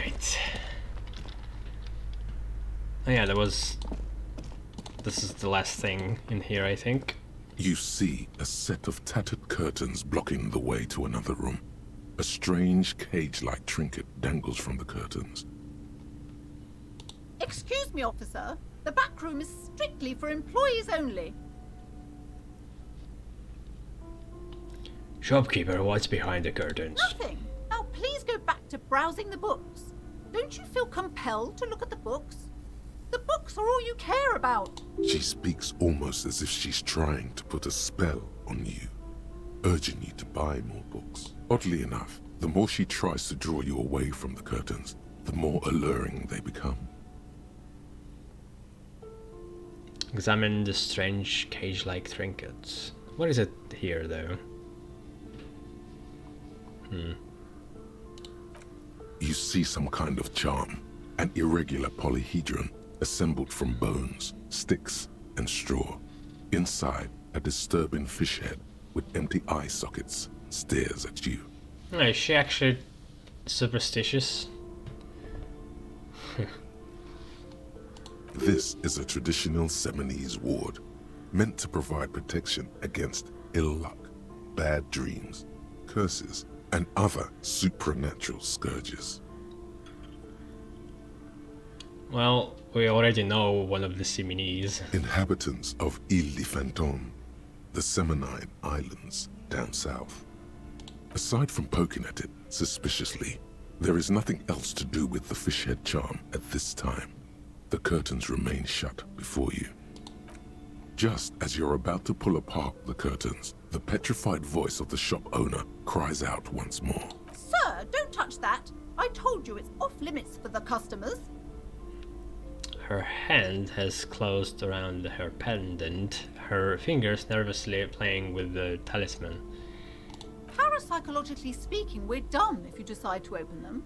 Right. Oh yeah, this is the last thing in here, I think. You see a set of tattered curtains blocking the way to another room. A strange cage-like trinket dangles from the curtains. Excuse me, officer. The back room is strictly for employees only. Shopkeeper, what's behind the curtains? Nothing. Now please go back to browsing the books. Don't you feel compelled to look at the books? The books are all you care about. She speaks almost as if she's trying to put a spell on you, urging you to buy more books. Oddly enough, the more she tries to draw you away from the curtains, the more alluring they become. Examine the strange cage-like trinkets. What is it here, though? You see some kind of charm, an irregular polyhedron assembled from bones, sticks, and straw. Inside, a disturbing fish head with empty eye sockets stares at you. Is she actually superstitious? This is a traditional Seminese ward, meant to provide protection against ill luck, bad dreams, curses, and other supernatural scourges. Well, we already know one of the Simonese. Inhabitants of Elysium, the Seminine Islands down south. Aside from poking at it suspiciously, there is nothing else to do with the fishhead charm at this time. The curtains remain shut before you. Just as you're about to pull apart the curtains, the petrified voice of the shop owner cries out once more. Sir, don't touch that. I told you it's off limits for the customers. Her hand has closed around her pendant, her fingers nervously playing with the talisman. Parapsychologically speaking, we're done if you decide to open them.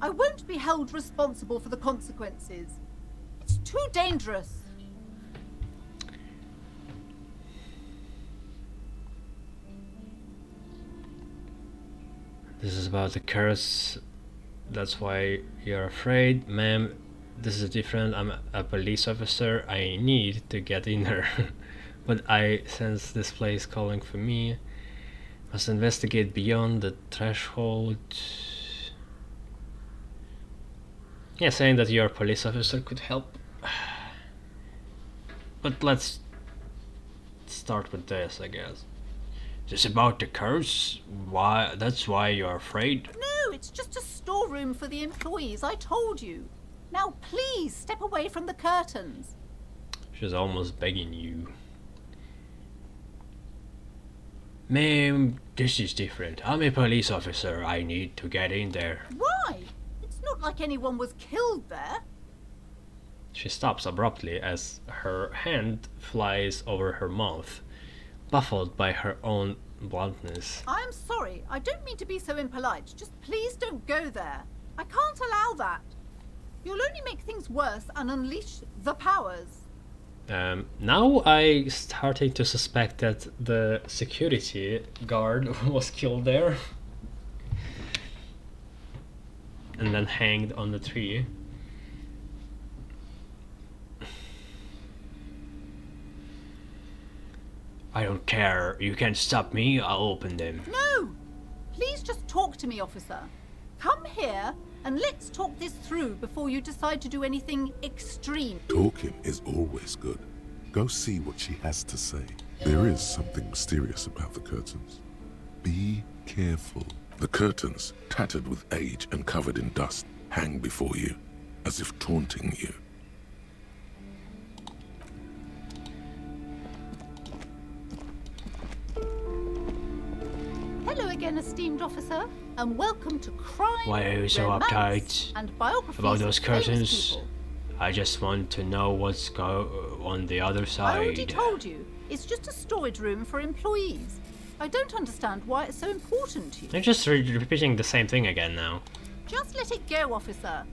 I won't be held responsible for the consequences. It's too dangerous. This is about the curse. That's why you're afraid. Ma'am, this is different. I'm a police officer. I need to get in there. But I sense this place calling for me. Must investigate beyond the threshold. Yeah, saying that you're a police officer could help. But let's start with this, I guess. This about the curse? Why? That's why you're afraid? No, it's just a storeroom for the employees, I told you. Now please step away from the curtains. She's almost begging you. Ma'am, this is different. I'm a police officer. I need to get in there. Why? It's not like anyone was killed there. She stops abruptly as her hand flies over her mouth, baffled by her own bluntness. I'm sorry, I don't mean to be so impolite. Just please don't go there. I can't allow that. You'll only make things worse and unleash the powers. Now I starting to suspect that the security guard was killed there and then hanged on the tree. I don't care. You can't stop me. I'll open them. No! Please just talk to me, officer. Come here and let's talk this through before you decide to do anything extreme. Talking is always good. Go see what she has to say. There is something mysterious about the curtains. Be careful. The curtains, tattered with age and covered in dust, hang before you, as if taunting you. Hello again, esteemed officer, and welcome to Crime, Why are you so Romance, uptight and Biographies about those of Famous curtains? People. I just want to know what's on the other I already side. told you, it's just a storage room for employees. I don't understand why it's so important to you. They're just repeating the same thing again now. Just let it go, officer.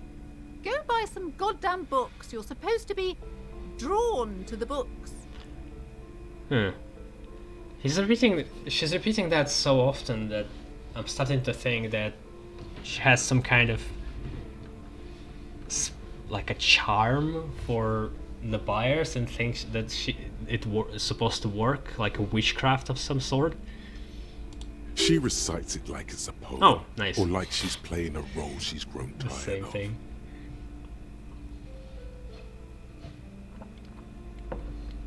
Go buy some goddamn books. You're supposed to be drawn to the books. She's repeating that so often that I'm starting to think that she has some kind of like a charm for the buyers and thinks that it's supposed to work, like a witchcraft of some sort. She recites it like it's a poem. Oh, nice. Or like she's playing a role she's grown The tired same of. thing.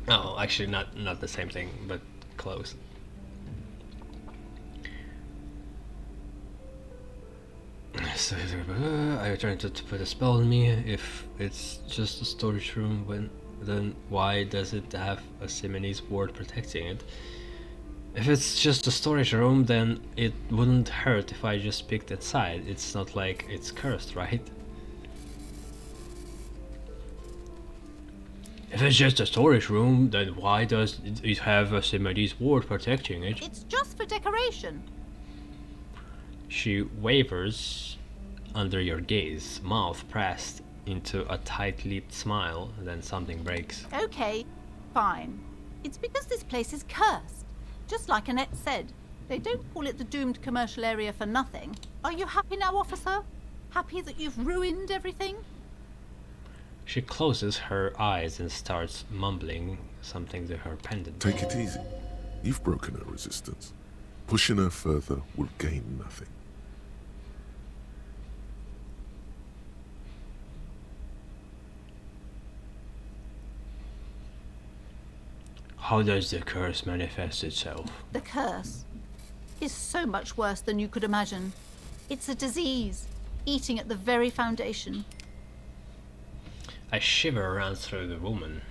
Oh, actually not the same thing, but close. So are trying to put a spell on me? If it's just a storage room, then why does it have a Simonese ward protecting it? If it's just a storage room, then it wouldn't hurt if I just picked that side. It's not like it's cursed, right? If it's just a storage room, then why does it have a Simonese ward protecting it? It's just for decoration. She wavers under your gaze, mouth pressed into a tight-lipped smile, then something breaks. Okay, fine. It's because this place is cursed. Just like Annette said, they don't call it the doomed commercial area for nothing. Are you happy now, officer? Happy that you've ruined everything? She closes her eyes and starts mumbling something to her pendant. Take it easy. You've broken her resistance. Pushing her further will gain nothing. How does the curse manifest itself? The curse is so much worse than you could imagine. It's a disease, eating at the very foundation. A shiver runs through the woman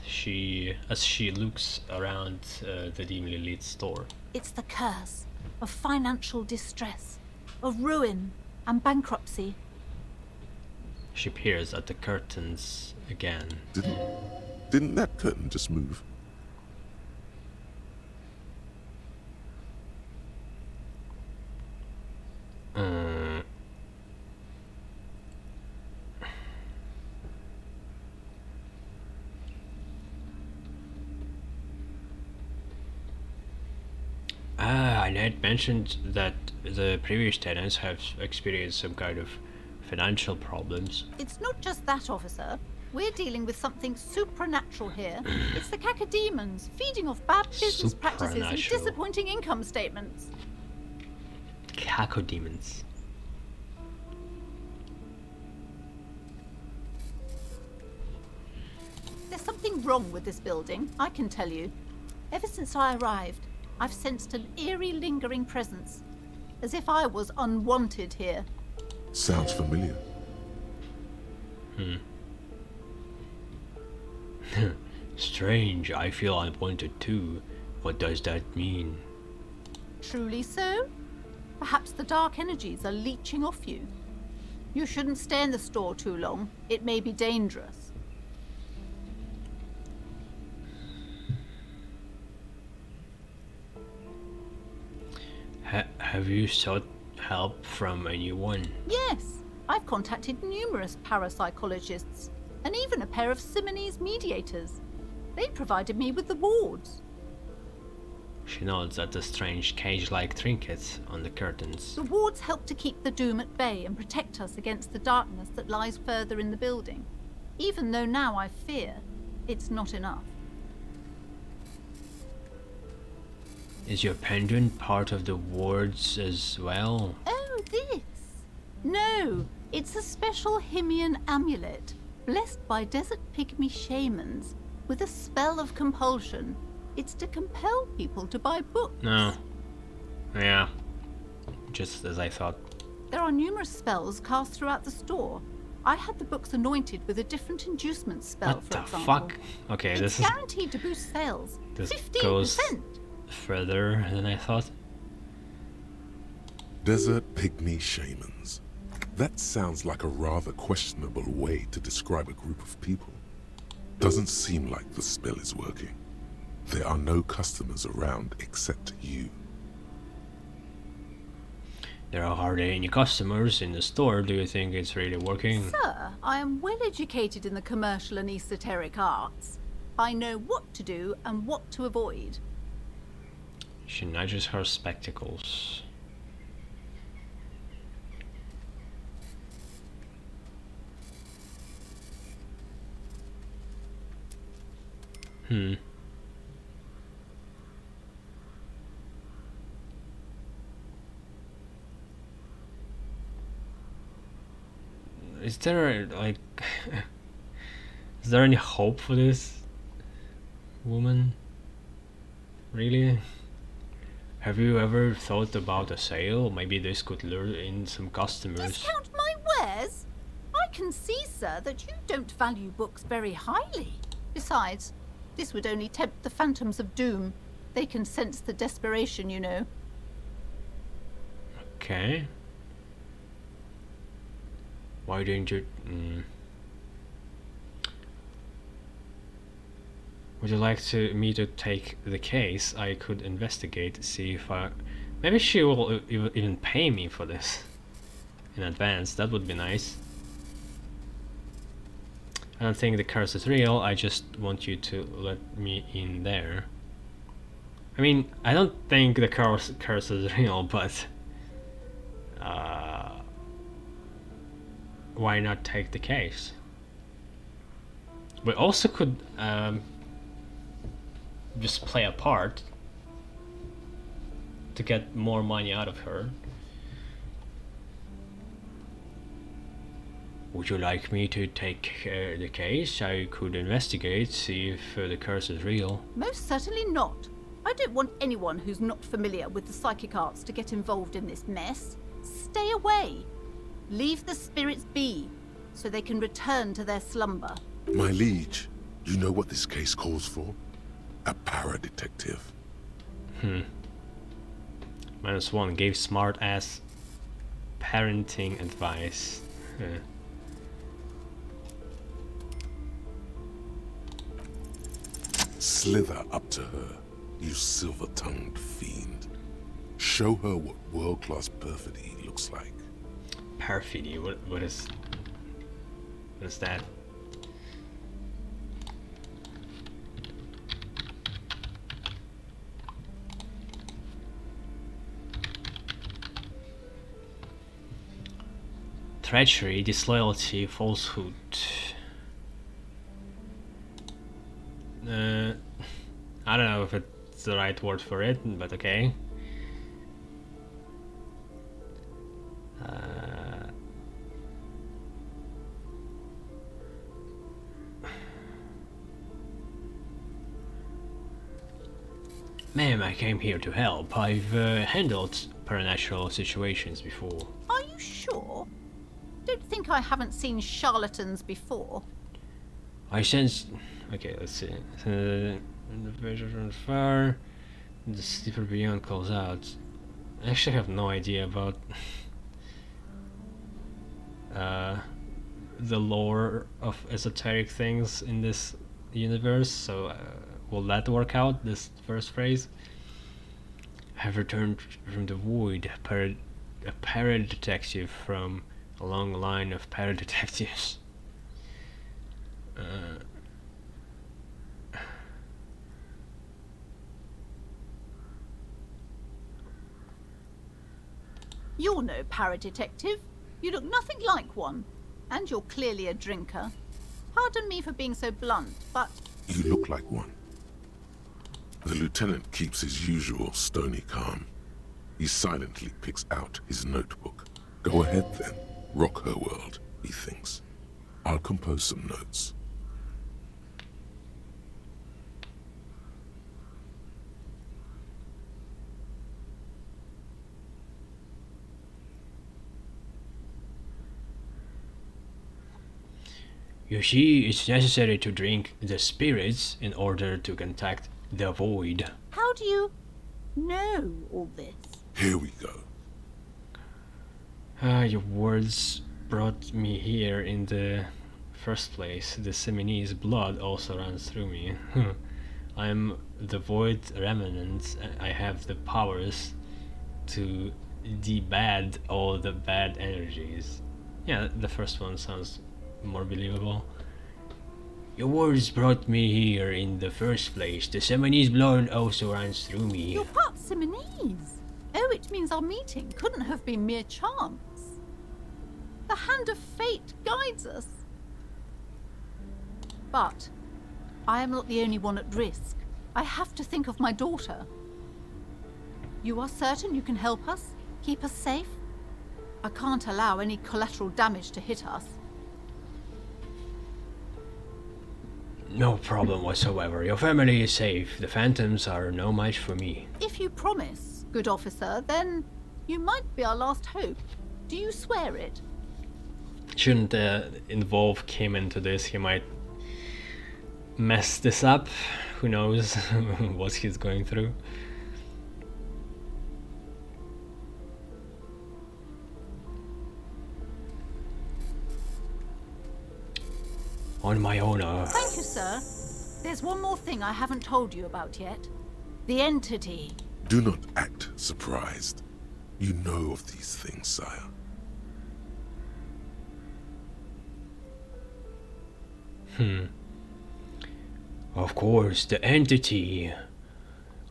as she looks around the dimly lit store. It's the curse of financial distress, of ruin and bankruptcy. She peers at the curtains again. Didn't that curtain just move? Annette mentioned that the previous tenants have experienced some kind of financial problems. It's not just that, officer. We're dealing with something supernatural here. It's the cacodemons feeding off bad business practices and Supernatural. disappointing income statements. Cacodemons. There's something wrong with this building, I can tell you. Ever since I arrived, I've sensed an eerie lingering presence, as if I was unwanted here. Sounds familiar. Strange, I feel unwanted too. What does that mean? Truly so? Perhaps the dark energies are leeching off you. You shouldn't stay in the store too long. It may be dangerous. Have you sought help from anyone? Yes, I've contacted numerous parapsychologists and even a pair of Simonese mediators. They provided me with the wards. She nods at the strange cage-like trinkets on the curtains. The wards help to keep the doom at bay and protect us against the darkness that lies further in the building. Even though now I fear, it's not enough. Is your pendant part of the wards as well? Oh, this? No, it's a special Himian amulet, blessed by desert pygmy shamans, with a spell of compulsion. It's to compel people to buy books. No. Yeah. Just as I thought. There are numerous spells cast throughout the store. I had the books anointed with a different inducement spell, What for the example. fuck? Okay, It's this is guaranteed to boost sales. this 15%. goes further than I thought. Desert pygmy shamans. That sounds like a rather questionable way to describe a group of people. Doesn't seem like the spell is working. There are no customers around except you. There are hardly any customers in the store. Do you think it's really working? Sir, I am well educated in the commercial and esoteric arts. I know what to do and what to avoid. She nudges her spectacles. Hmm. Is there like is there any hope for this woman? Really? Have you ever thought about a sale? Maybe this could lure in some customers. Discount my wares? I can see, sir, that you don't value books very highly. Besides, this would only tempt the phantoms of doom. They can sense the desperation, you know. Okay. Why didn't you... Would you like me to take the case? I could investigate, see if I... Maybe she will even pay me for this in advance. That would be nice. I don't think the curse is real. I just want you to let me in there. I mean, I don't think the curse is real, but... why not take the case? We also could... just play a part to get more money out of her. Would you like me to take the case? I could investigate, see if the curse is real. Most certainly not. I don't want anyone who's not familiar with the psychic arts to get involved in this mess. Stay away. Leave the spirits be, so they can return to their slumber. My liege, you know what this case calls for? A para-detective. -1 gave smart-ass parenting advice. Slither up to her, you silver-tongued fiend. Show her what world-class perfidy looks like. Perfidy? What is that? Treachery, disloyalty, falsehood. I don't know if it's the right word for it, but okay. Ma'am, I came here to help. I've handled supernatural situations before. Are you sure? Don't think I haven't seen charlatans before. I sense... Okay, let's see. The pressure from far. The sleeper beyond calls out. I actually have no idea about the lore of esoteric things in this universe, so will that work out, this first phrase? Have returned from the void, a para-detective from a long line of para-detectives. You're no para-detective. You look nothing like one. And you're clearly a drinker. Pardon me for being so blunt, but... You look like one. The lieutenant keeps his usual stony calm. He silently picks out his notebook. Go ahead then. Rock her world, he thinks. I'll compose some notes. You see, it's necessary to drink the spirits in order to contact the void. How do you know all this? Here we go. Your words brought me here in the first place. The Seminese blood also runs through me. I'm the void remnant. I have the powers to debad all the bad energies. Yeah, the first one sounds more believable. Your words brought me here in the first place. The Seminese blood also runs through me. You're part Simonese. Oh, it means our meeting couldn't have been mere chance. The hand of fate guides us. But I am not the only one at risk. I have to think of my daughter. You are certain you can help us? Keep us safe? I can't allow any collateral damage to hit us. No problem whatsoever. Your family is safe. The phantoms are no match for me. If you promise, good officer, then you might be our last hope. Do you swear it? Shouldn't involve Kim into this. He might mess this up. Who knows what he's going through. On my honor. Thank you, sir. There's one more thing I haven't told you about yet. The entity. Do not act surprised. You know of these things, sire. Of course, the entity.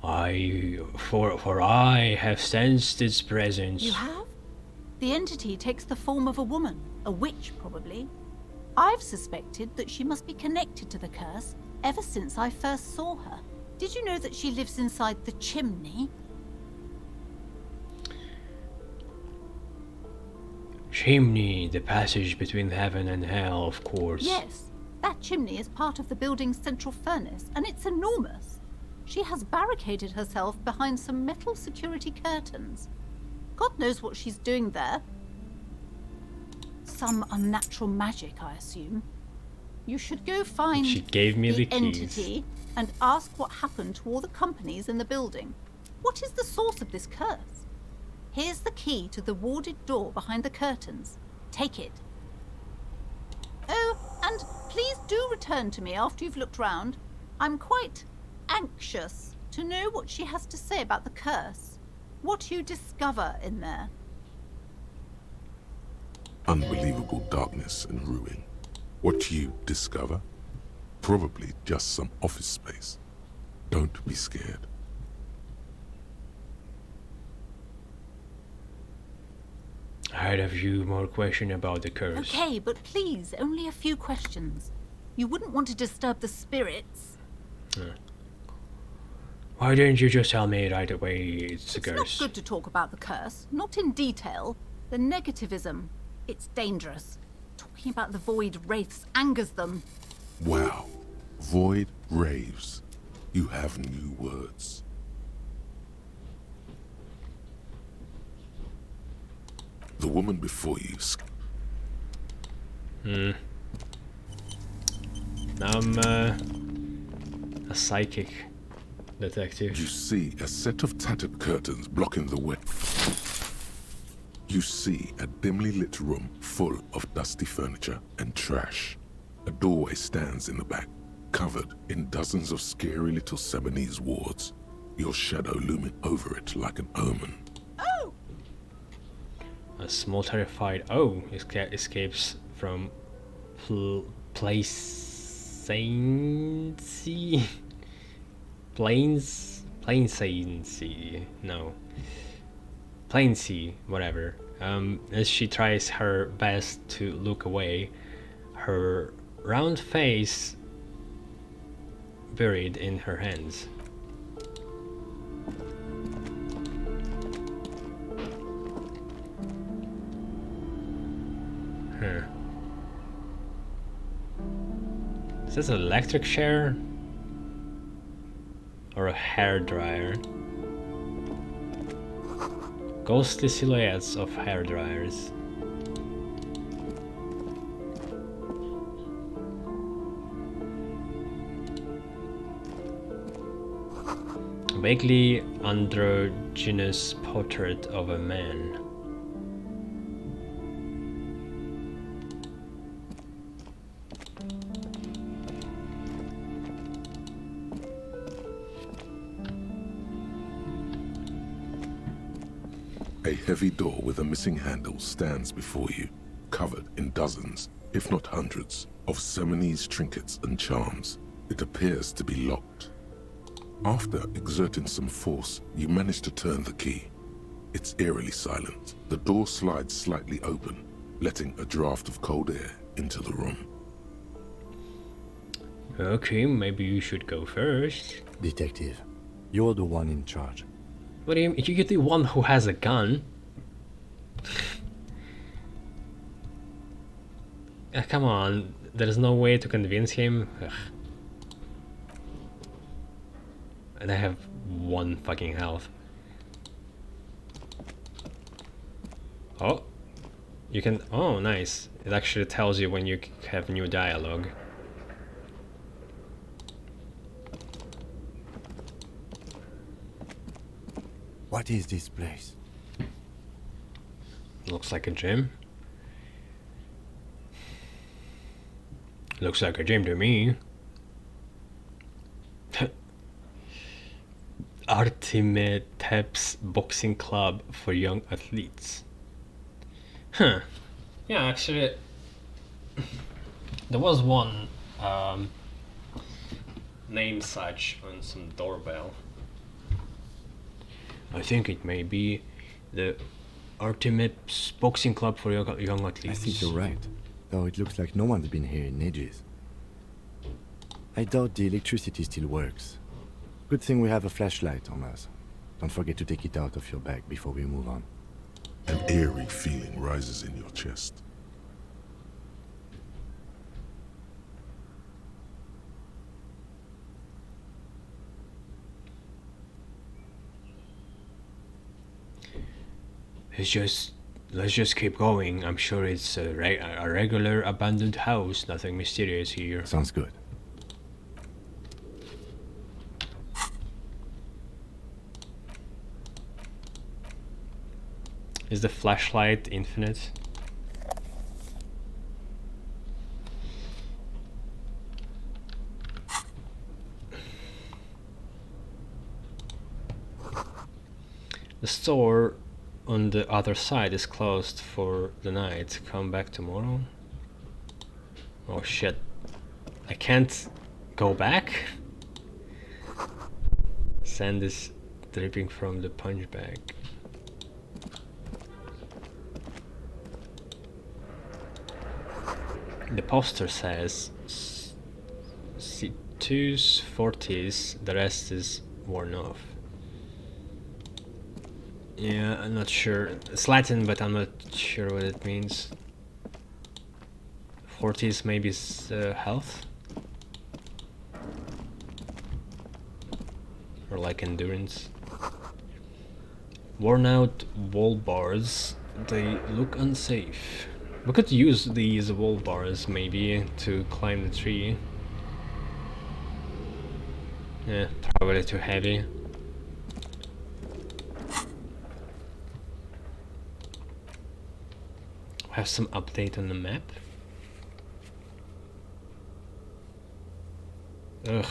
For I have sensed its presence. You have? The entity takes the form of a woman, a witch probably. I've suspected that she must be connected to the curse ever since I first saw her. Did you know that she lives inside the chimney? Chimney, the passage between heaven and hell, of course. Yes, that chimney is part of the building's central furnace, and it's enormous. She has barricaded herself behind some metal security curtains. God knows what she's doing there. Some unnatural magic, I assume. You should go find She gave me the keys. entity and ask what happened to all the companies in the building. What is the source of this curse? Here's the key to the warded door behind the curtains. Take it. Oh, and please do return to me after you've looked round. I'm quite anxious to know what she has to say about the curse. What you discover in there. Unbelievable darkness and ruin. What you discover? Probably just some office space. Don't be scared. I had a few more questions about the curse. Okay, but please, only a few questions. You wouldn't want to disturb the spirits. Why didn't you just tell me right away it's a It's curse? not good to talk about the curse, not in detail. The negativism, it's dangerous. Talking about the void wraiths angers them. Wow. Void raves. You have new words. The woman before you. I'm a psychic detective. You see a set of tattered curtains blocking the way. You see a dimly lit room full of dusty furniture and trash. A doorway stands in the back, covered in dozens of scary little Seminese wards, your shadow looming over it like an omen. Oh! A small terrified escapes from Placency? Plainsea, whatever. As she tries her best to look away, her round face buried in her hands. Is this an electric chair? Or a hair dryer? Ghostly silhouettes of hair dryers. Vaguely androgynous portrait of a man. A heavy door with a missing handle stands before you, covered in dozens, if not hundreds, of Seminese trinkets and charms. It appears to be locked. After exerting some force, you manage to turn the key. It's eerily silent. The door slides slightly open, letting a draft of cold air into the room. Okay, maybe you should go first. Detective, you're the one in charge. What do you mean? You're the one who has a gun. Come on, there's no way to convince him. Ugh. And I have 1 fucking health. Oh, you can. Oh, nice. It actually tells you when you have new dialogue. What is this place? Looks like a gym. Looks like a gym to me. Artemetep's boxing club for young athletes. Huh. Yeah, actually, there was one name such on some doorbell. I think it may be the Artemet's boxing club for young athletes. I think you're right, though it looks like no one's been here in ages. I doubt the electricity still works. Good thing we have a flashlight on us. Don't forget to take it out of your bag before we move on. An eerie feeling rises in your chest. Let's just keep going. I'm sure it's a regular abandoned house. Nothing mysterious here. Sounds good. Is the flashlight infinite? The store on the other side is closed for the night. Come back tomorrow. Oh shit. I can't go back? Sand is dripping from the punch bag. The poster says C2s, 40s, the rest is worn off. Yeah, I'm not sure. It's Latin, but I'm not sure what it means. 40s maybe is health? Or like endurance. Worn out wall bars, they look unsafe. We could use these wall bars maybe to climb the tree. Yeah, probably too heavy. Have some update on the map. Ugh.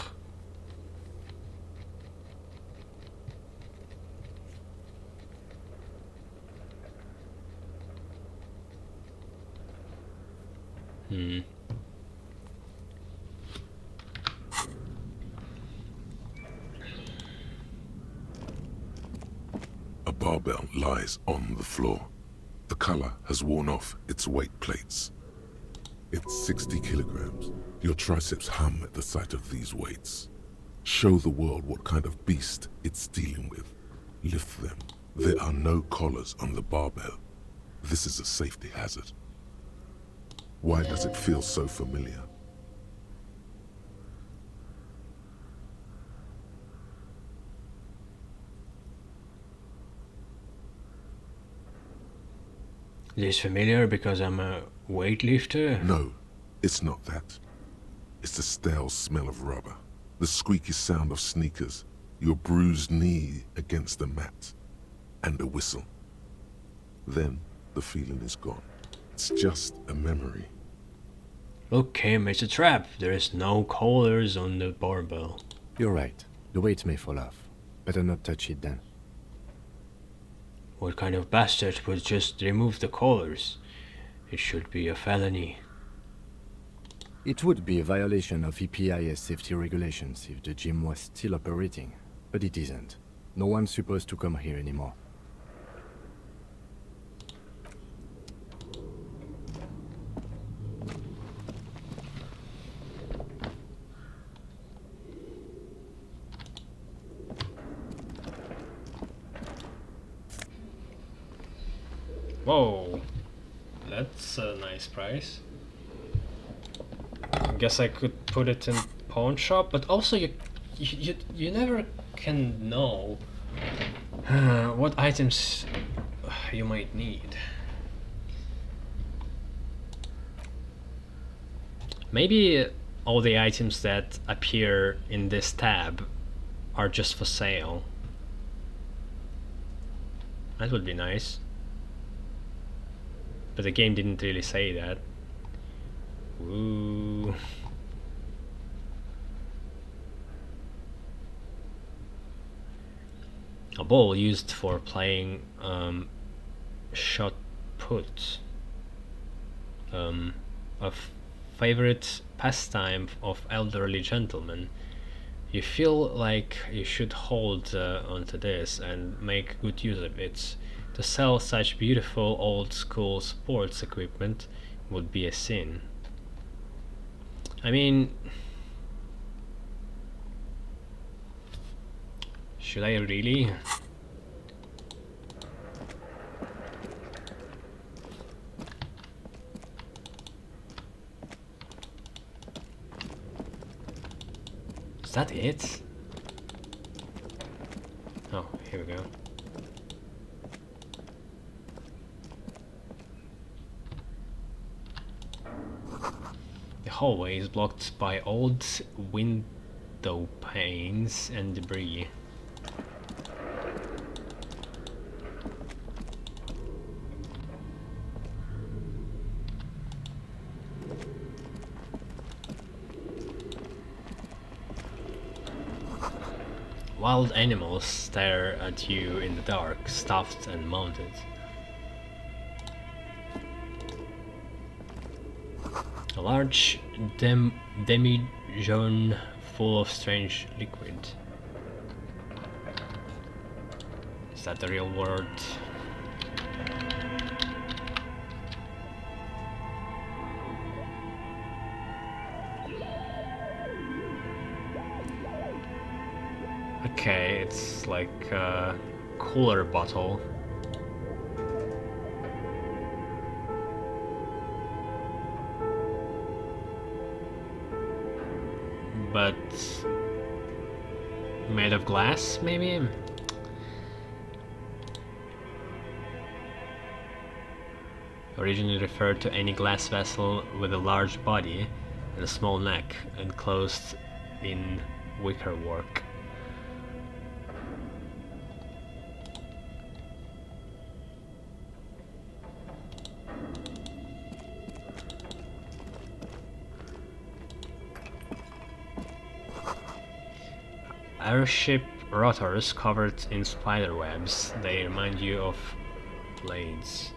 A barbell lies on the floor. The color has worn off its weight plates. It's 60 kilograms. Your triceps hum at the sight of these weights. Show the world what kind of beast it's dealing with. Lift them. There are no collars on the barbell. This is a safety hazard. Why does it feel so familiar? It is familiar because I'm a weightlifter? No, it's not that. It's the stale smell of rubber, the squeaky sound of sneakers, your bruised knee against the mat, and a whistle. Then the feeling is gone. It's just a memory. Look, Kim, it's a trap. There is no collars on the barbell. You're right. The weight may fall off. Better not touch it then. What kind of bastard would just remove the collars? It should be a felony. It would be a violation of EPIS safety regulations if the gym was still operating, but it isn't. No one's supposed to come here anymore. Whoa, that's a nice price. I guess I could put it in pawn shop, but also you never can know what items you might need. Maybe all the items that appear in this tab are just for sale. That would be nice. But the game didn't really say that. Ooh. A ball used for playing shot put. A favorite pastime of elderly gentlemen. You feel like you should hold onto this and make good use of it. To sell such beautiful old school sports equipment would be a sin. I mean, should I really? Is that it? Oh, here we go. The hallway is blocked by old window panes and debris. Wild animals stare at you in the dark, stuffed and mounted. A large demijohn full of strange liquid. Is that the real word? Okay, it's like a cooler bottle. But made of glass, maybe? Originally referred to any glass vessel with a large body and a small neck, enclosed in wickerwork. Airship rotors covered in spider webs. They remind you of blades.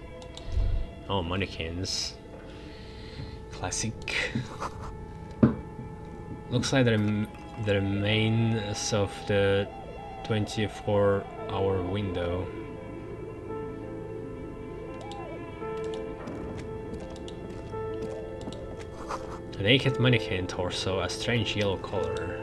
Oh, mannequins. Classic. Looks like the remains of the 24-hour window. A naked mannequin torso, a strange yellow color.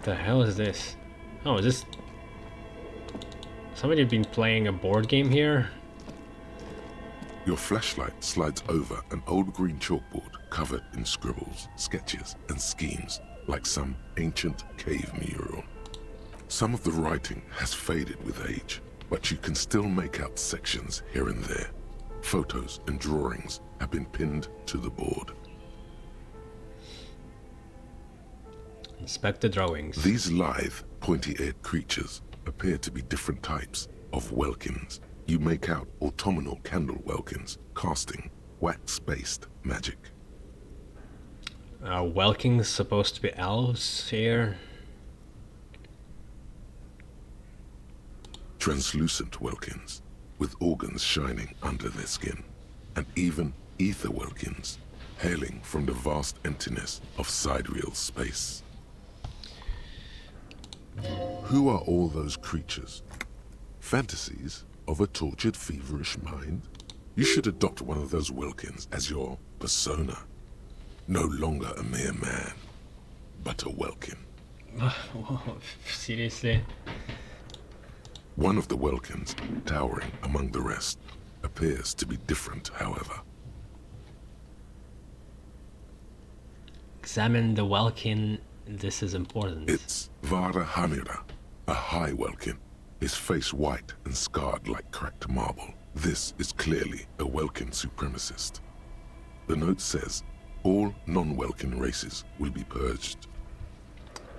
The hell is this? Oh, is this... Somebody been playing a board game here? Your flashlight slides over an old green chalkboard covered in scribbles, sketches, and schemes, like some ancient cave mural. Some of the writing has faded with age, but you can still make out sections here and there. Photos and drawings have been pinned to the board. Inspect the drawings. These lithe, pointy-eared creatures appear to be different types of welkins. You make out autumnal candle welkins, casting wax-based magic. Are Welkings supposed to be elves here? Translucent welkins, with organs shining under their skin, and even ether welkins, hailing from the vast emptiness of sidereal space. Who are all those creatures? Fantasies of a tortured, feverish mind? You should adopt one of those Welkins as your persona. No longer a mere man, but a Welkin. Seriously? One of the Welkins, towering among the rest, appears to be different, however. Examine the Welkin. This is important. It's Vara Hamira, a high Welkin, his face white and scarred like cracked marble. This is clearly a Welkin supremacist. The note says, all non-Welkin races will be purged.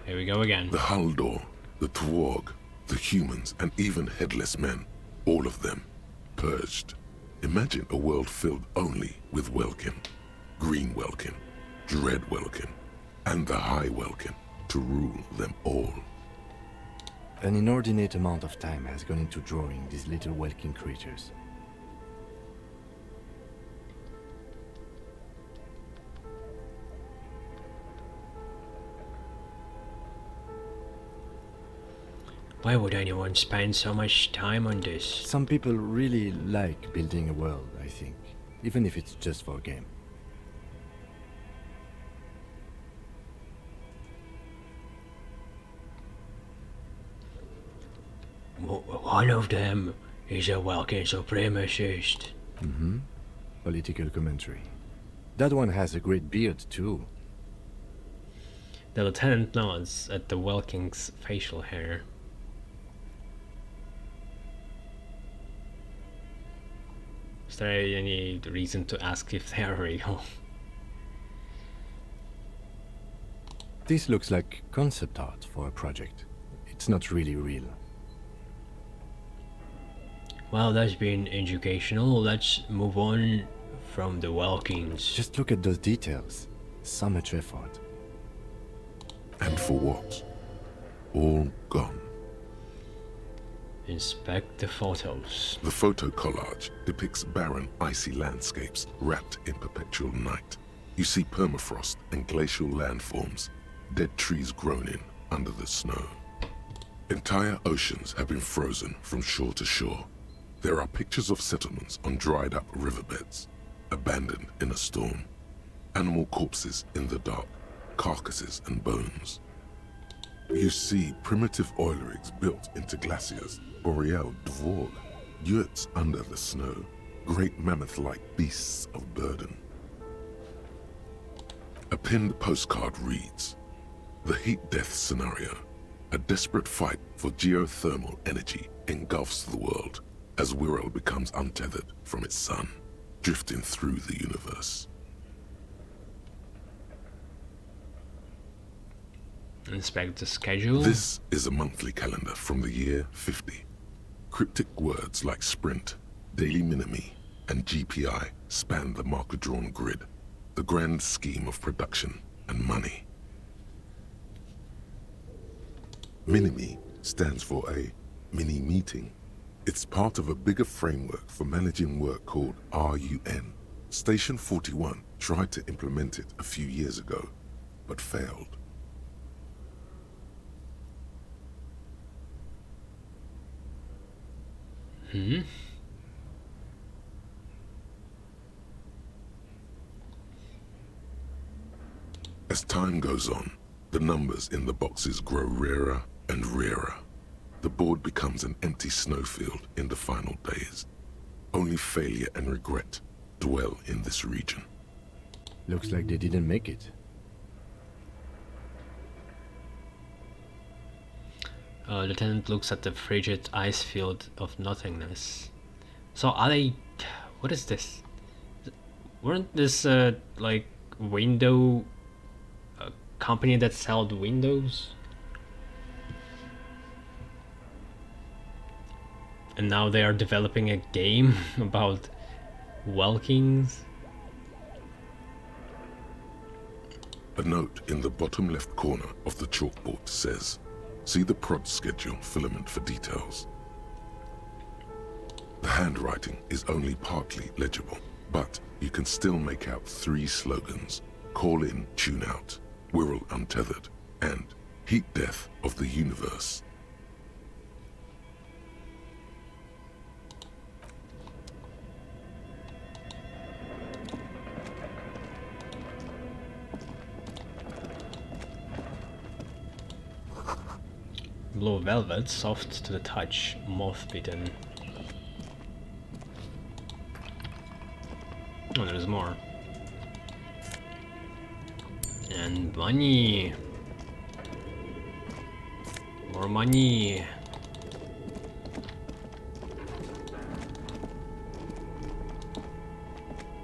Here we go again. The Haldor, the Twarg, the humans, and even headless men, all of them, purged. Imagine a world filled only with Welkin, Green Welkin, Dread Welkin, and the High Welkin to rule them all. An inordinate amount of time has gone into drawing these little Welkin creatures. Why would anyone spend so much time on this? Some people really like building a world, I think, even if it's just for a game. One of them is a Welkin supremacist. Political commentary. That one has a great beard, too. The lieutenant nods at the Welkin's facial hair. Is there any reason to ask if they are real? This looks like concept art for a project. It's not really real. Well, that's been educational. Let's move on from the Welkins. Just look at those details. So much effort. And for what? All gone. Inspect the photos. The photo collage depicts barren, icy landscapes wrapped in perpetual night. You see permafrost and glacial landforms, dead trees grown in under the snow. Entire oceans have been frozen from shore to shore. There are pictures of settlements on dried-up riverbeds, abandoned in a storm. Animal corpses in the dark, carcasses and bones. You see primitive oil rigs built into glaciers, boreal dvorg, yurts under the snow, great mammoth-like beasts of burden. A pinned postcard reads, "The heat death scenario. A desperate fight for geothermal energy engulfs the world as Wirral becomes untethered from its sun, drifting through the universe." Inspect the schedule. This is a monthly calendar from the year 50. Cryptic words like sprint, daily minimi, and GPI span the marker-drawn grid, the grand scheme of production and money. Minimi stands for a mini-meeting. It's part of a bigger framework for managing work called RUN. Station 41 tried to implement it a few years ago, but failed. As time goes on, the numbers in the boxes grow rarer and rarer. The board becomes an empty snowfield in the final days. Only failure and regret dwell in this region. Looks like they didn't make it. Lieutenant looks at the frigid ice field of nothingness. So are they... What is this? Weren't this like window company that sold windows? And now they are developing a game about Welkins? A note in the bottom left corner of the chalkboard says, "See the prod schedule filament for details." The handwriting is only partly legible, but you can still make out 3 slogans: "Call in, tune out," "Wirral untethered," and "Heat death of the universe." Blue velvet, soft to the touch, moth-bitten. Oh, there's more. And money. More money.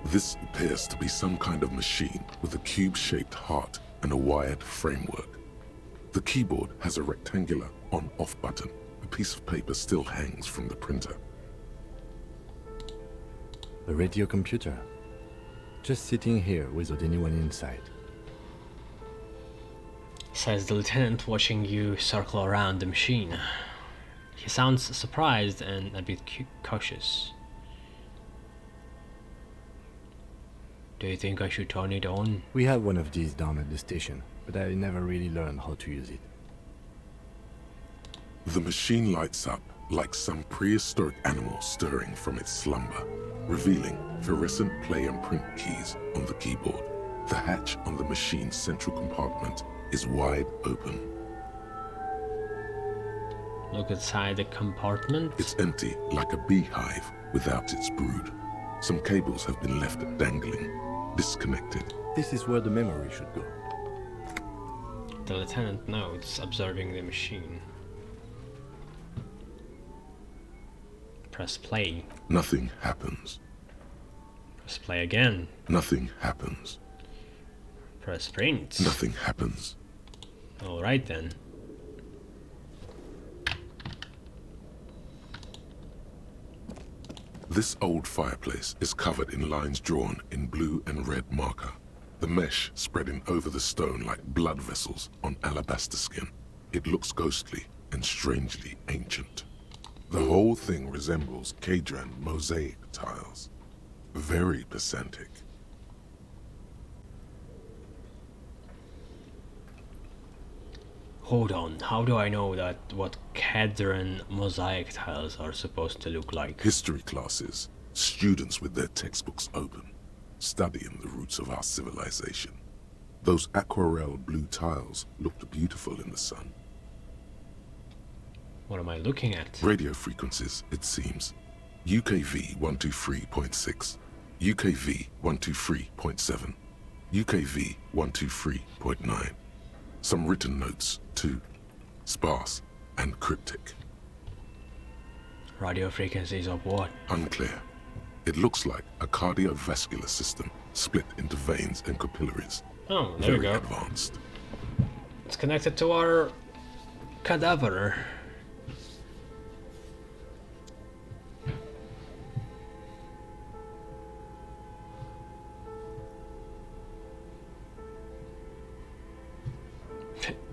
This appears to be some kind of machine with a cube-shaped heart and a wired framework. The keyboard has a rectangular on-off button. A piece of paper still hangs from the printer. A radio computer. Just sitting here without anyone inside. Says the lieutenant, watching you circle around the machine. He sounds surprised and a bit cautious. Do you think I should turn it on? We have one of these down at the station, but I never really learned how to use it. The machine lights up like some prehistoric animal stirring from its slumber, revealing fluorescent play and print keys on the keyboard. The hatch on the machine's central compartment is wide open. Look inside the compartment. It's empty like a beehive without its brood. Some cables have been left dangling, disconnected. This is where the memory should go. The lieutenant notes, observing the machine. Press play. Nothing happens. Press play again. Nothing happens. Press print. Nothing happens. Alright then. This old fireplace is covered in lines drawn in blue and red marker, the mesh spreading over the stone like blood vessels on alabaster skin. It looks ghostly and strangely ancient. The whole thing resembles Kadran mosaic tiles. Very pedantic. Hold on, how do I know that what Kadran mosaic tiles are supposed to look like? History classes, students with their textbooks open, studying the roots of our civilization. Those aquarelle blue tiles looked beautiful in the sun. What am I looking at? Radio frequencies, it seems. UKV 123.6, UKV 123.7, UKV 123.9. Some written notes, too. Sparse and cryptic. Radio frequencies of what? Unclear. It looks like a cardiovascular system split into veins and capillaries. Oh, there we Very go. advanced. It's connected to our cadaver.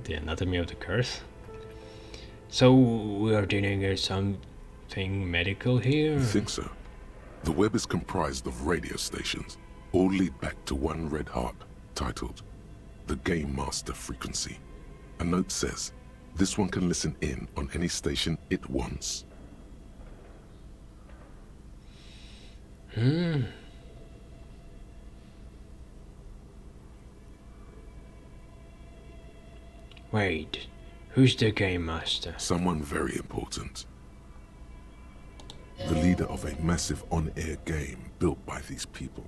The anatomy of the curse. So we are dealing with something medical here? I think so. The web is comprised of radio stations, all lead back to one red heart, titled the Game Master Frequency. A note says, this one can listen in on any station it wants. Wait, who's the Game Master? Someone very important. The leader of a massive on-air game built by these people.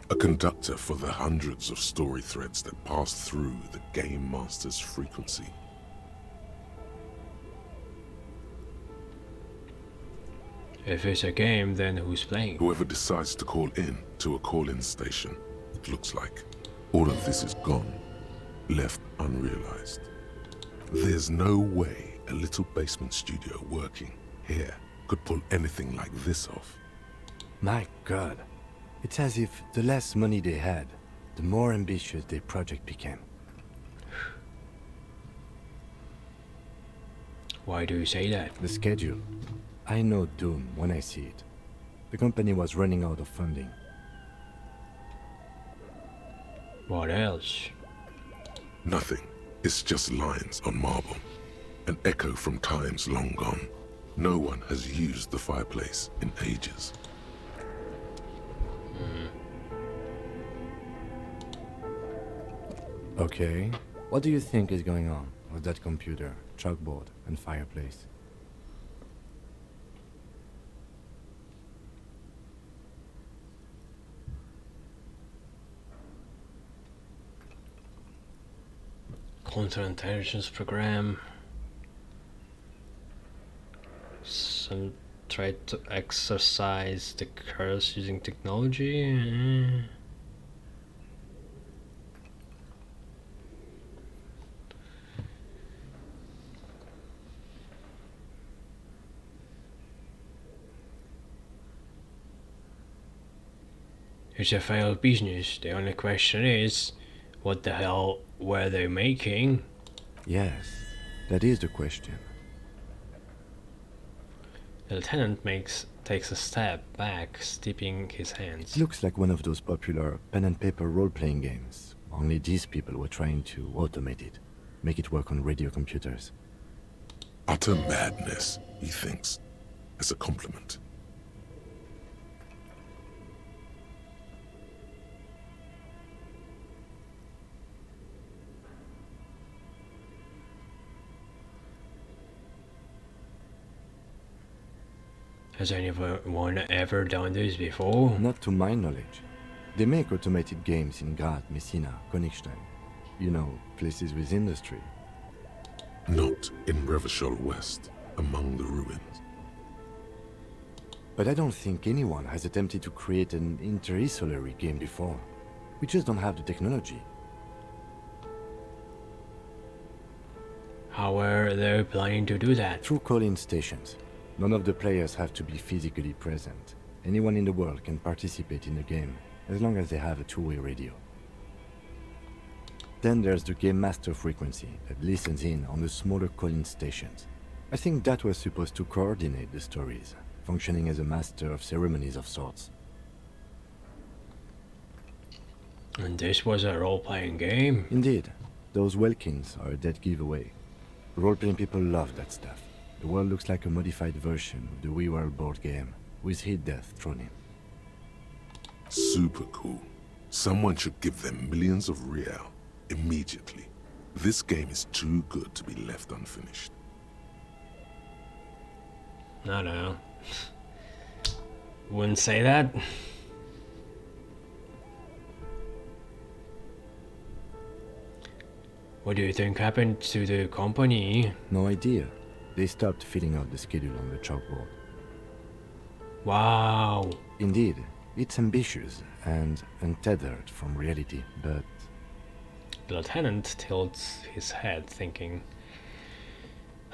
A conductor for the hundreds of story threads that pass through the Game Master's frequency. If it's a game, then who's playing? Whoever decides to call in to a call-in station, it looks like. All of this is gone, left unrealized. There's no way a little basement studio working here could pull anything like this off. My God. It's as if the less money they had, the more ambitious their project became. Why do you say that? The schedule. I know doom when I see it. The company was running out of funding. What else? Nothing. It's just lines on marble. An echo from times long gone. No one has used the fireplace in ages. Okay. What do you think is going on? Was that computer, chalkboard, and fireplace? Counterintelligence program. Some tried to exorcise the curse using technology. It's a failed business. The only question is, what the hell were they making? Yes, that is the question. The lieutenant takes a step back, steeping his hands. It looks like one of those popular pen and paper role-playing games. Only these people were trying to automate it, make it work on radio computers. Utter madness, he thinks, as a compliment. Has anyone ever done this before? Not to my knowledge. They make automated games in Graz, Messina, Königstein. You know, places with industry. Not in Revachol West, among the ruins. But I don't think anyone has attempted to create an inter-isolary game before. We just don't have the technology. How are they planning to do that? Through call-in stations. None of the players have to be physically present. Anyone in the world can participate in the game, as long as they have a two-way radio. Then there's the game master frequency that listens in on the smaller call-in stations. I think that was supposed to coordinate the stories, functioning as a master of ceremonies of sorts. And this was a role-playing game? Indeed. Those Welkins are a dead giveaway. Role-playing people love that stuff. The world looks like a modified version of the WeWorld board game, with hit death thrown in. Super cool. Someone should give them millions of real, immediately. This game is too good to be left unfinished. No. Wouldn't say that. What do you think happened to the company? No idea. They stopped filling out the schedule on the chalkboard. Wow. Indeed, it's ambitious and untethered from reality, but... The lieutenant tilts his head, thinking,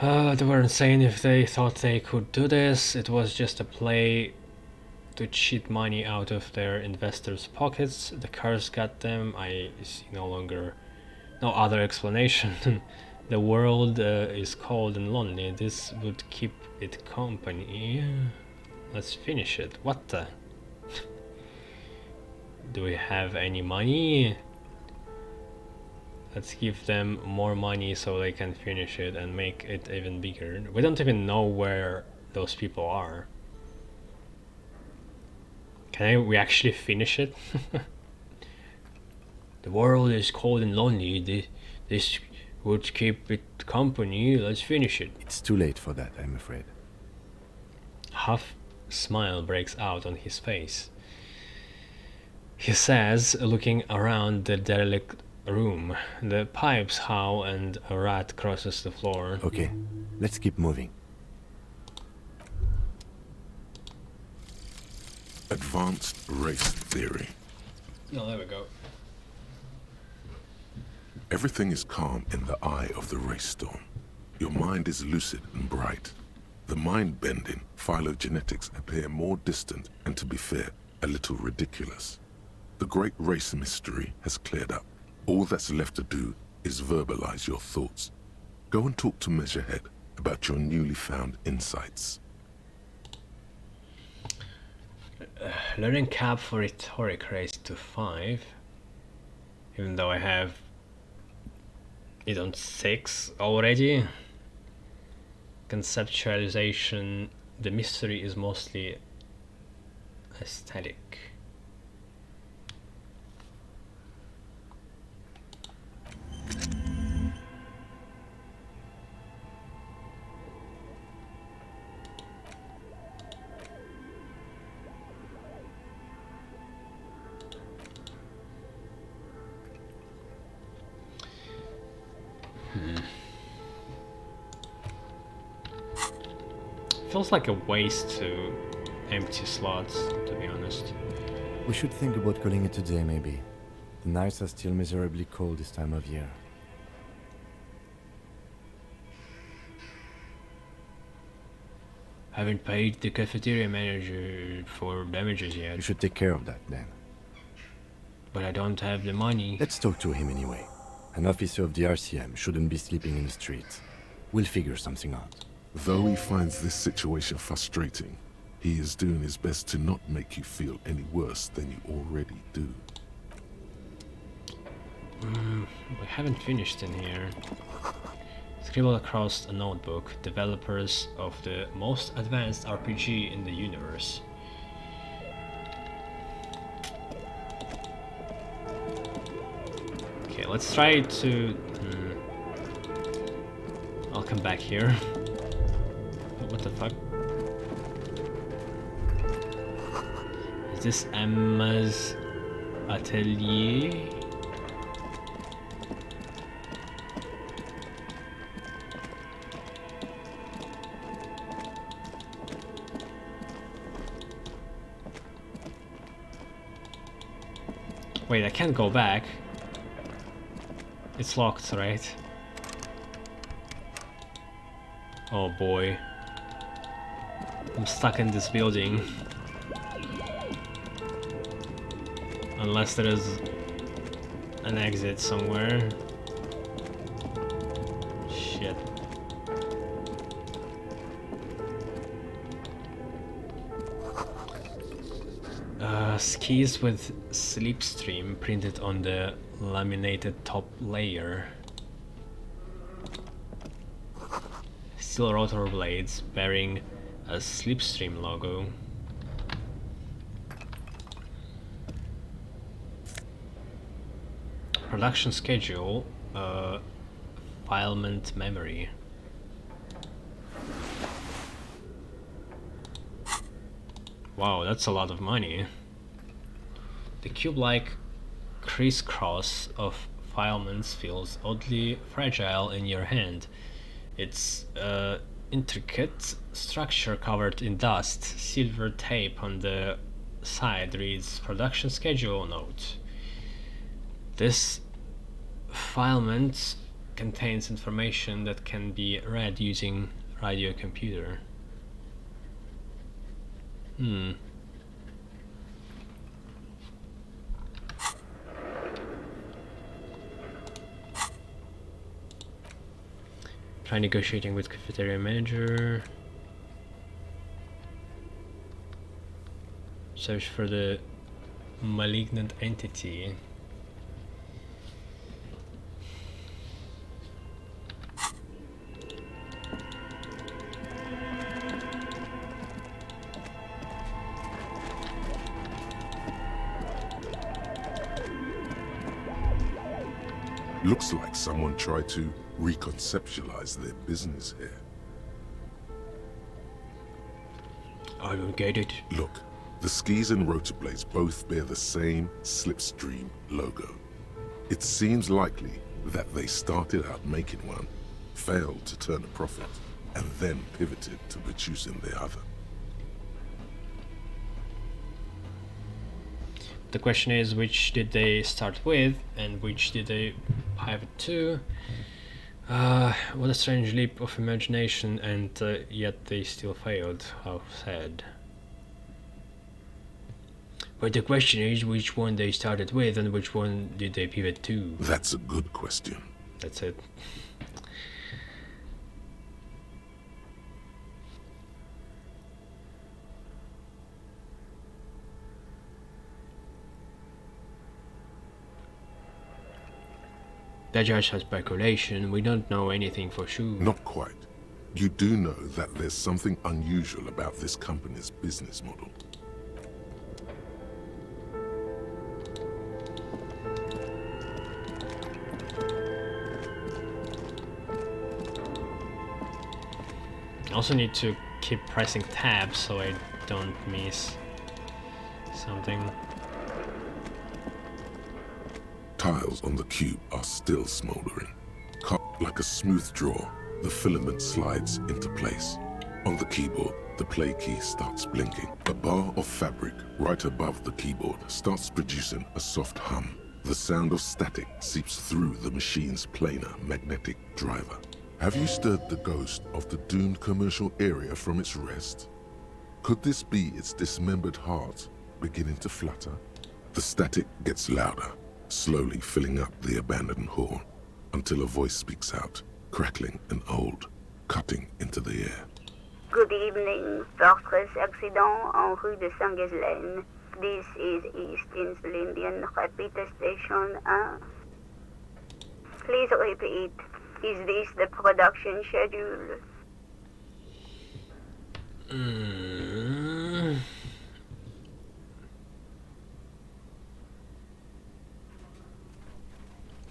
they were insane if they thought they could do this. It was just a play to cheat money out of their investors' pockets. The curse got them. I see no other explanation. The world is cold and lonely. This would keep it company. Let's finish it. What the? Do we have any money? Let's give them more money so they can finish it and make it even bigger. We don't even know where those people are. We actually finish it? The world is cold and lonely. This would keep it company. Let's finish it. It's too late for that, I'm afraid. Half smile breaks out on his face. He says, looking around the derelict room. The pipes howl and a rat crosses the floor. Okay, let's keep moving. Advanced race theory. Oh, there we go. Everything is calm in the eye of the race storm. Your mind is lucid and bright. The mind-bending phylogenetics appear more distant and, to be fair, a little ridiculous. The great race mystery has cleared up. All that's left to do is verbalize your thoughts. Go and talk to Measurehead about your newly found insights. Learning cap for rhetoric raised to 5. Even though I have it on 6 already. Conceptualization, the mystery is mostly aesthetic. feels like a waste to empty slots, to be honest. We should think about calling it a day, maybe. The nights are still miserably cold this time of year. Haven't paid the cafeteria manager for damages yet. You should take care of that, then. But I don't have the money. Let's talk to him anyway. An officer of the RCM shouldn't be sleeping in the streets. We'll figure something out. Though he finds this situation frustrating, he is doing his best to not make you feel any worse than you already do. We haven't finished in here. Scribble across a notebook, developers of the most advanced RPG in the universe. Okay, let's try to... I'll come back here. What the fuck? Is this Emma's atelier? Wait, I can't go back. It's locked, right? Oh boy. I'm stuck in this building. Unless there is an exit somewhere. Shit. Skis with slipstream printed on the laminated top layer. Steel rotor blades bearing a slipstream logo. Production schedule, filement memory. Wow, that's a lot of money. The cube-like crisscross of filaments feels oddly fragile in your hand. Its intricate structure covered in dust. Silver tape on the side reads production schedule note. This filament contains information that can be read using radio computer. Try negotiating with cafeteria manager. Search for the malignant entity. Looks like someone tried to reconceptualize their business here. I don't get it. Look, the skis and rotor blades both bear the same slipstream logo. It seems likely that they started out making one, failed to turn a profit, and then pivoted to producing the other. The question is, which did they start with and which did they pivot to? What a strange leap of imagination, and yet they still failed. How sad. But the question is, which one they started with and which one did they pivot to? That's a good question. That's it. That's just speculation. We don't know anything for sure. Not quite. You do know that there's something unusual about this company's business model. I also need to keep pressing tab so I don't miss something. Tiles on the cube are still smoldering. Cut like a smooth draw, the filament slides into place. On the keyboard, The play key starts blinking. A bar of fabric right above the keyboard starts producing a soft hum. The sound of static seeps through the machine's planar magnetic driver. Have you stirred the ghost of the doomed commercial area from its rest? Could this be its dismembered heart beginning to flutter? The static gets louder, slowly filling up the abandoned hall, until a voice speaks out, crackling and old, cutting into the air. Good evening, Fortress Accident en rue de Saint-Ghislaine. This is East Insulindian Repeater Station 1. Please repeat, is this the production schedule?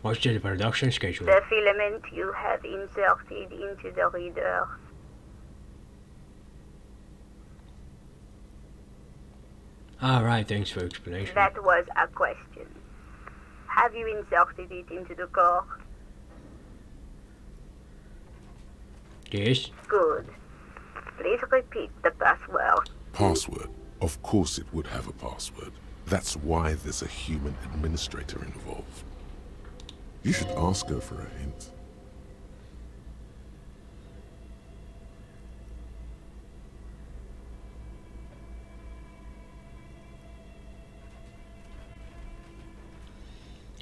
What's the production schedule? The filament you have inserted into the reader. Alright, thanks for explanation. That was a question. Have you inserted it into the core? Yes? Good. Please repeat the password. Password? Of course it would have a password. That's why there's a human administrator involved. You should ask her for a hint.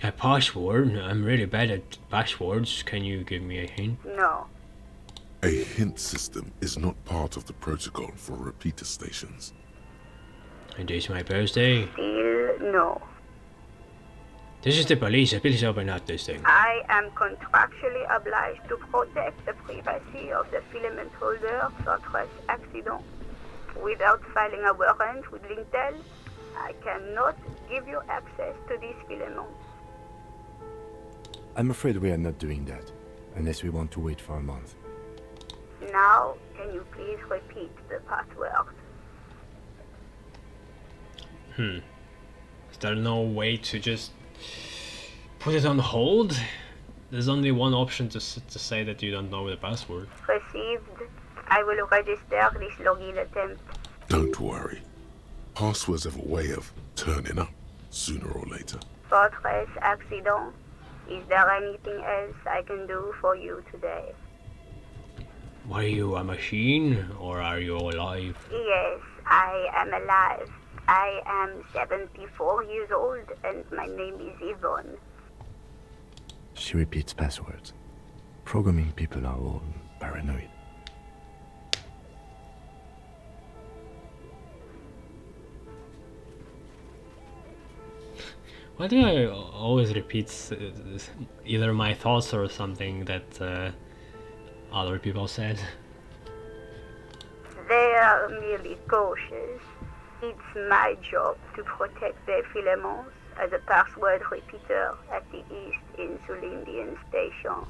A password? I'm really bad at passwords. Can you give me a hint? No. A hint system is not part of the protocol for repeater stations. And it's my birthday. Still no. This is the police. Please open up this thing. I am contractually obliged to protect the privacy of the filament holder Fortress Accident. Without filing a warrant with Lintel, I cannot give you access to these filaments. I'm afraid we are not doing that, unless we want to wait for a month. Now, can you please repeat the password? Is there no way to just put it on hold? There's only one option to say that you don't know the password. Received. I will register this login attempt. Don't worry. Passwords have a way of turning up sooner or later. Fortress Accident. Is there anything else I can do for you today? Are you a machine or are you alive? Yes, I am alive. I am 74 years old and my name is Yvonne. She repeats passwords. Programming people are all paranoid. Why do I always repeat either my thoughts or something that other people said? They are merely cautious. It's my job to protect their filaments as a password repeater at the East Insulindian Station.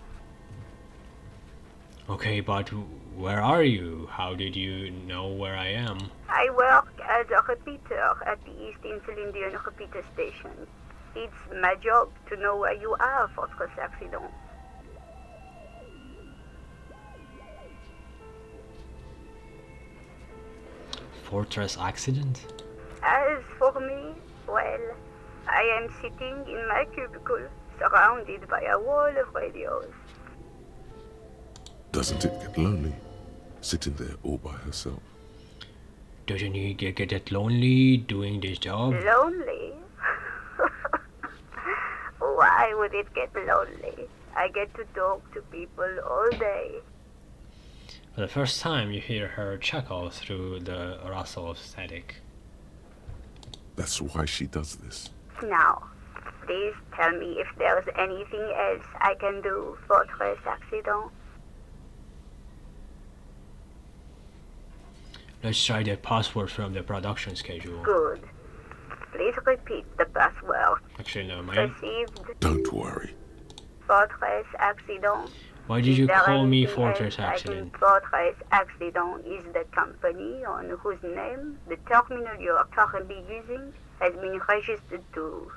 Okay, but where are you? How did you know where I am? I work as a repeater at the East Insulindian Repeater Station. It's my job to know where you are, Fortress Accident. Fortress accident? As for me, well, I am sitting in my cubicle, surrounded by a wall of radios. Doesn't it get lonely, sitting there all by herself? Doesn't he get lonely doing this job? Lonely? Why would it get lonely? I get to talk to people all day. For the first time you hear her chuckle through the rustle of static. That's why she does this. Now, please tell me if there's anything else I can do, Fortress Accident. Let's try the password from the production schedule. Good. Please repeat the password. Actually, no, man. Received. Don't worry. Fortress Accident. Why did you Is there call me anything Fortress else I Accident? can- Fortress Accident is the company on whose name the terminal you are currently using has been registered to.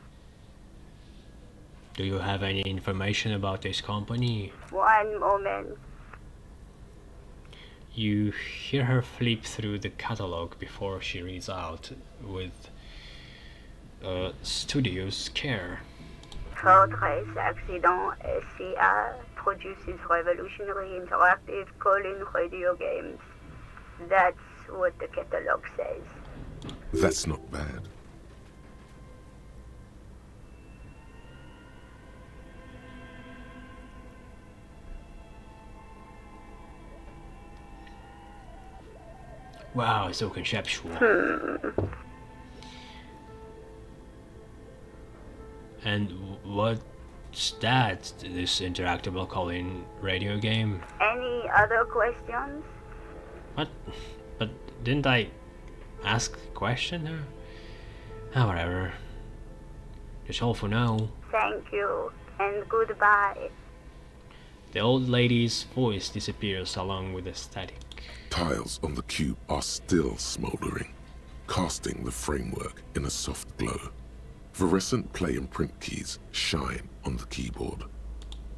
Do you have any information about this company? One moment. You hear her flip through the catalog before she reads out with studious care. Drunkards Accident SCA produces revolutionary interactive call-in radio games. That's what the catalog says. That's not bad. Wow, so conceptual. And what's that, this interactable call-in radio game? Any other questions? What? But didn't I ask a question? Ah, whatever. That's all for now. Thank you, and goodbye. The old lady's voice disappears along with the static. Tiles on the cube are still smoldering, casting the framework in a soft glow. Fluorescent play and print keys shine on the keyboard.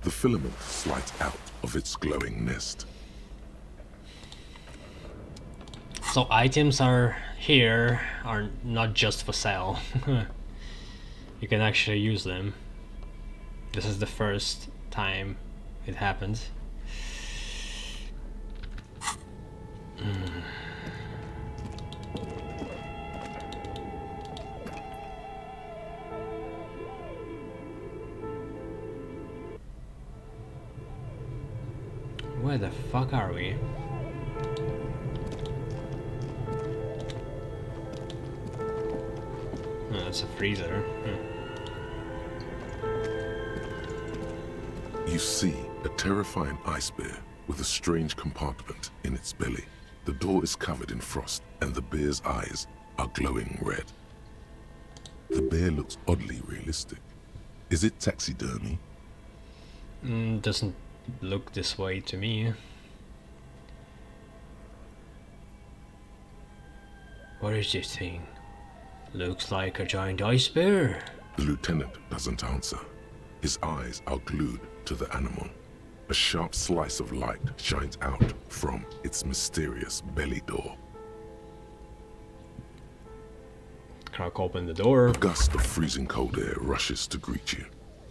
The filament slides out of its glowing nest. So items are here are not just for sale. You can actually use them. This is the first time it happens. Where the fuck are we? Oh, that's a freezer. You see a terrifying ice bear with a strange compartment in its belly. The door is covered in frost, and the bear's eyes are glowing red. The bear looks oddly realistic. Is it taxidermy? Doesn't look this way to me. What is this thing? Looks like a giant ice bear. The lieutenant doesn't answer. His eyes are glued to the animal. A sharp slice of light shines out from its mysterious belly door. Crack open the door. A gust of freezing cold air rushes to greet you.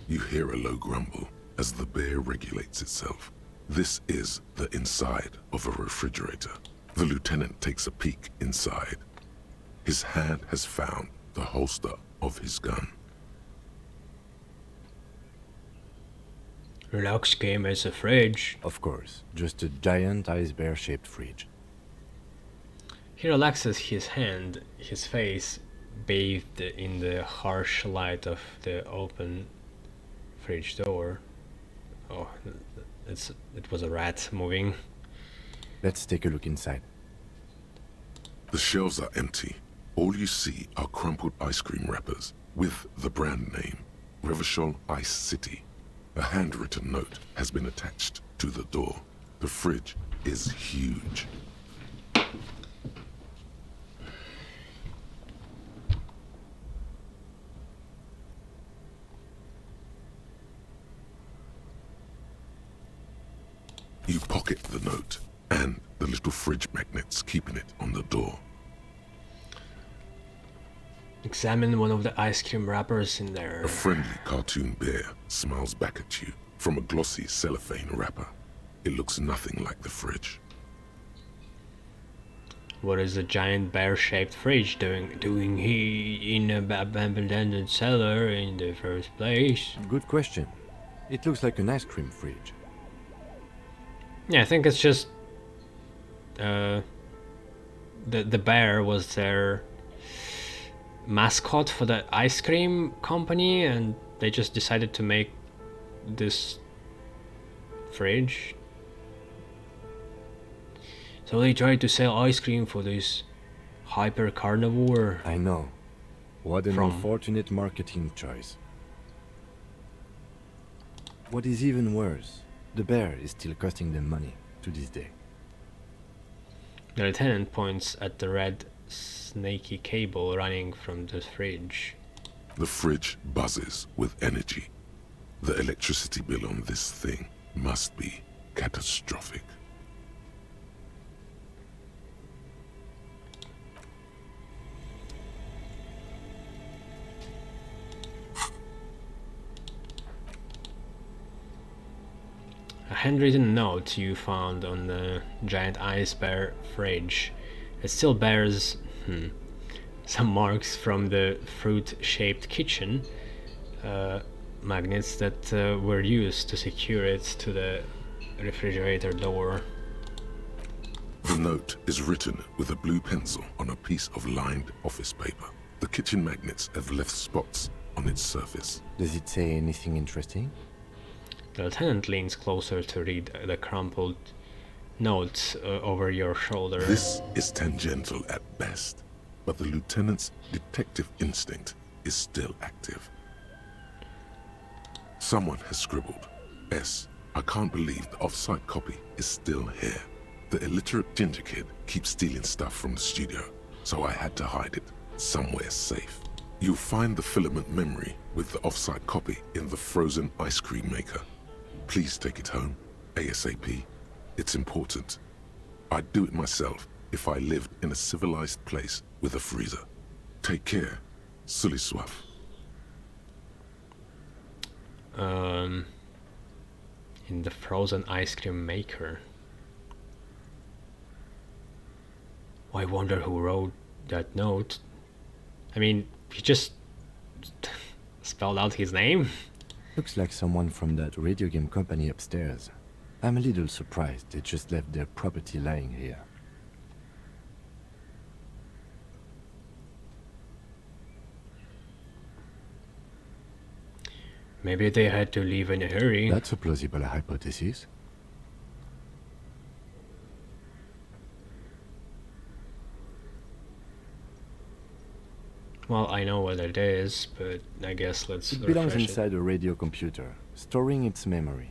You hear a low grumble as the bear regulates itself. This is the inside of a refrigerator. The lieutenant takes a peek inside. His hand has found the holster of his gun. Relax game as a fridge. Of course, just a giant ice bear-shaped fridge. He relaxes his hand, his face bathed in the harsh light of the open fridge door. Oh, it was a rat moving. Let's take a look inside. The shelves are empty. All you see are crumpled ice cream wrappers with the brand name, Revachol Ice City. A handwritten note has been attached to the door. The fridge is huge. You pocket the note and the little fridge magnets keeping it on the door. Examine one of the ice cream wrappers in there. A friendly cartoon bear smiles back at you from a glossy cellophane wrapper. It looks nothing like the fridge. What is a giant bear-shaped fridge doing in a abandoned cellar in the first place? Good question. It looks like an ice cream fridge. Yeah, I think it's just the bear was their mascot for the ice cream company, and they just decided to make this fridge. So they tried to sell ice cream for this hyper carnivore. I know. What an From- unfortunate marketing choice. What is even worse, the bear is still costing them money to this day. The lieutenant points at the red snaky cable running from the fridge. The fridge buzzes with energy. The electricity bill on this thing must be catastrophic. A handwritten note you found on the giant ice bear fridge. It still bears some marks from the fruit-shaped kitchen magnets that were used to secure it to the refrigerator door. The note is written with a blue pencil on a piece of lined office paper. The kitchen magnets have left spots on its surface. Does it say anything interesting? The lieutenant leans closer to read the crumpled note over your shoulder. This is tangential at best, but the lieutenant's detective instinct is still active. Someone has scribbled, S. I can't believe the off-site copy is still here. The illiterate ginger kid keeps stealing stuff from the studio, so I had to hide it somewhere safe. You'll find the filament memory with the off-site copy in the frozen ice cream maker. Please take it home, ASAP. It's important. I'd do it myself if I lived in a civilized place with a freezer. Take care, Sully Swaff. In the frozen ice cream maker. I wonder who wrote that note. I mean, he just spelled out his name. Looks like someone from that radio game company upstairs. I'm a little surprised they just left their property lying here. Maybe they had to leave in a hurry. That's a plausible hypothesis. Well, I know what it is, but I guess let's It belongs refresh inside a radio computer, storing its memory.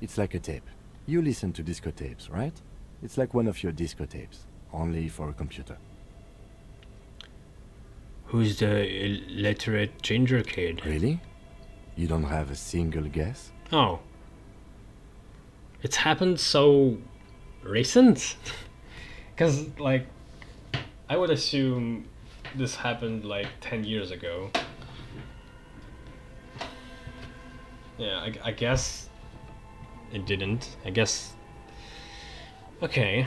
It's like a tape. You listen to disco tapes, right? It's like one of your disco tapes, only for a computer. Who's the illiterate ginger kid? Really? You don't have a single guess? Oh. It's happened so recent? Because, like, I would assume this happened like 10 years ago. Yeah, I guess it didn't. I guess... Okay.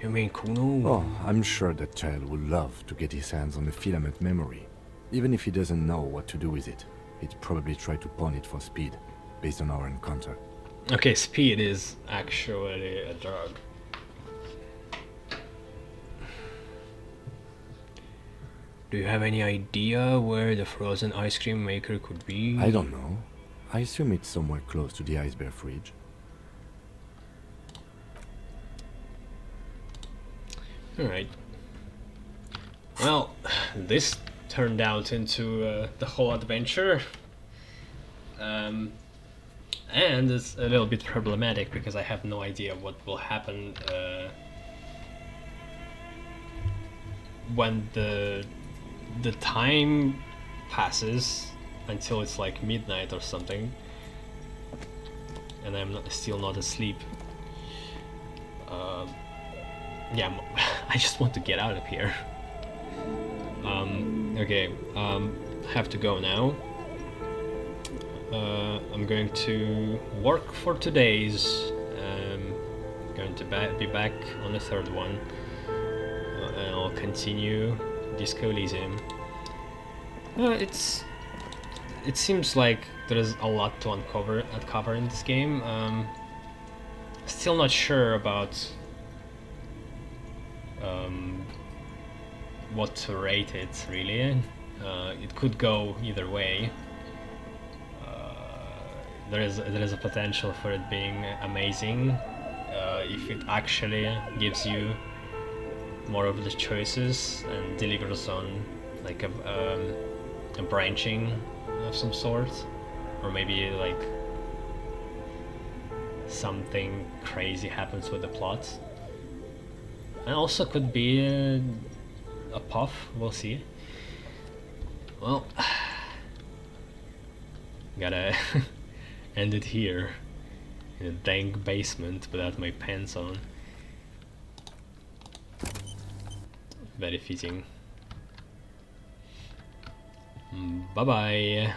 You mean Kuno? Oh, I'm sure that child would love to get his hands on the filament memory. Even if he doesn't know what to do with it, he'd probably try to pawn it for speed, based on our encounter. Okay, speed is actually a drug. Do you have any idea where the frozen ice cream maker could be? I don't know. I assume it's somewhere close to the ice bear fridge. Alright. Well, this turned out into the whole adventure. And it's a little bit problematic because I have no idea what will happen when the time passes until it's like midnight or something, and I'm still not asleep. Yeah, I just want to get out of here. Okay, I have to go now. I'm going to work for 2 days. Going to be back on the third one, and I'll continue Disco Elysium. It seems like there is a lot to uncover in this game. Still not sure about what to rate it, really. It could go either way. There is a potential for it being amazing if it actually gives you more of the choices and delivers on like a branching of some sort, or maybe like something crazy happens with the plot, and also could be a puff. We'll see. Well, gotta end it here in a dank basement without my pants on. Very fitting. Bye bye.